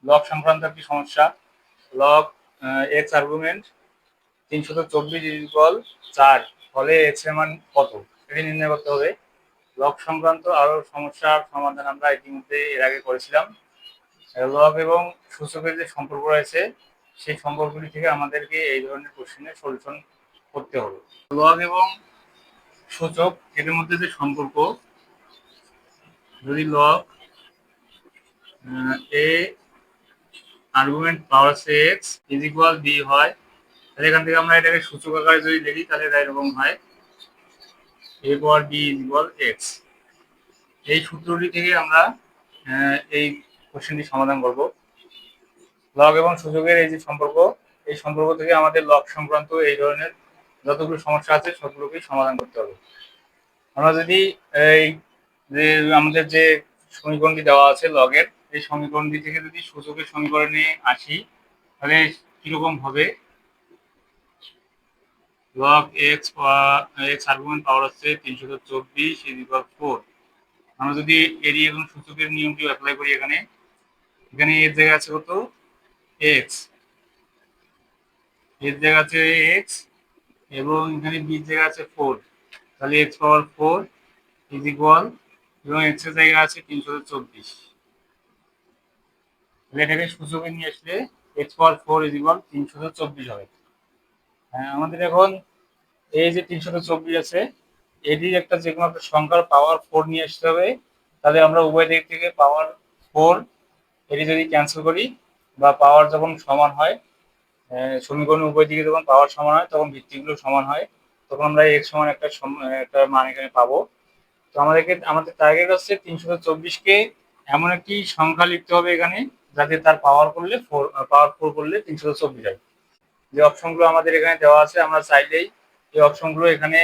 Log সংক্রান্ত একটি সমস্যা। লগ এক্স আর্গুমেন্ট 324 ইকুয়াল 4 ফলে এক্স এর মান কত এটি নির্ণয় করতে হবে। লগ সংক্রান্ত আরো সমস্যার সমাধান আমরা ইতিমধ্যে এর আগে করেছিলাম। লগ এবং সূচকের যে সম্পর্ক রয়েছে সেই সম্পর্কগুলি থেকে আমাদেরকে এই ধরনের কোশ্চেনের সলিউশন করতে হবে। লগ এবং সূচক এদের মধ্যে যে সম্পর্ক, যদি লগ এ আর্গুমেন্ট পাওয়ার আছে এক্স ইজ ইকুয়াল বি হয়, তাহলে এখান থেকে আমরা এটাকে সূচক আকারে যদি লিখি তাহলে এটা এরকম হয় এ power B is equal x. এই সূত্রটি থেকে আমরা এই কোশ্চেনটি সমাধান করব। লগ এবং সূচকের এই যে সম্পর্ক, এই সম্পর্ক থেকে আমাদের লগ সংক্রান্ত এই ধরনের যতগুলো সমস্যা আছে সবগুলোকেই সমাধান করতে হবে। আমরা যদি এই যে আমাদের যে সমীকরণটি দেওয়া আছে লগের, এই সমীকরণটি থেকে যদি সূচকের সমীকরণে আসি তাহলে কিরকম হবে? লগ এক্স এক্স আর্গুমেন্ট পাওয়ার হচ্ছে 324 ইজ ইকুয়াল 4। আমরা যদি এরই এখন সূচকের নিয়মটি অ্যাপ্লাই করি, এখানে এর জায়গায় আছে কত? এক্স, এর জায়গা আছে এক্স এবং এখানে বি জায়গা আছে 4, তাহলে এক্স পাওয়ার 4 ইজ ইকুয়াল, এবং এক্স এর জায়গা আছে 324, তাহলে এটাকে সূচকে নিয়ে আসলে এক্স পাওয়ার 4 ইজ ইকুয়াল 324 হবে। হ্যাঁ, আমাদের এখন এই যে 324 আছে এটির একটা যে কোনো একটা সংখ্যার পাওয়ার 4 নিয়ে আসতে হবে। তাহলে আমরা উভয় দিক থেকে পাওয়ার 4 এটি যদি ক্যান্সেল করি বা পাওয়ার যখন সমান হয়, সমীকরণের উভয় দিকে যখন পাওয়ার সমান হয় তখন ভিত্তিগুলো সমান হয়, তখন আমরা এক্স সমান একটা মান এখানে পাবো। তো আমাদের টার্গেট হচ্ছে 324কে এমন একটি সংখ্যা লিখতে হবে এখানে যাতে তার পাওয়ার 4 করলে 324 হয়। যে অপশনগুলো আমাদের এখানে দেওয়া আছে আমরা চাইলেই এই অপশনগুলো এখানে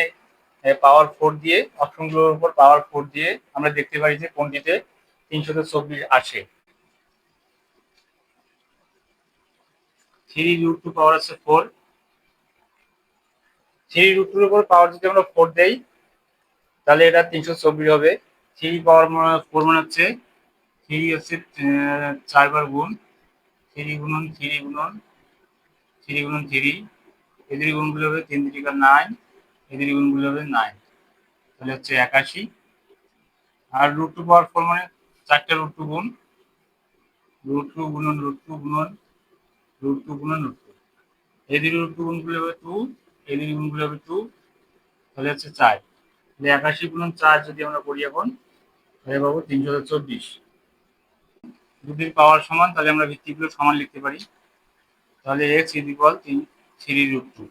পাওয়ার 4 দিয়ে অপশনগুলোর উপর পাওয়ার 4 দিয়ে আমরা দেখতে পারি যে কোনটিতে 324 আসে। 3√2 পাওয়ার আছে 4, 3√2 এর উপর পাওয়ার যদি আমরা 4 দেই তাহলে এটা 324 হবে। 3 পাওয়ার 4 মানে হচ্ছে 3 হচ্ছে 4 বার গুণ, 3 গুণন 3 গুণন 3 গুণন 3, এদের গুণগুলো হবে 3 3 9, এদের গুণগুলো হবে 9, তাহলে হচ্ছে 81। আর √2 পাওয়ার 4 মানে 4টা √2 গুণ, √2 গুণন √2 গুণন √2 গুণন √2, এদের √2 গুণগুলো হবে 2, এদের গুণগুলো হবে 2, তাহলে হচ্ছে 4। তাহলে 81 গুণন 4 যদি আমরা করি এখন তাহলে পাবো 324। দুটির পাওয়ার সমান, তাহলে আমরা ভিত্তিগুলো সমান লিখতে পারি। তাহলে এক্স ইজ ইকুয়াল 3√2।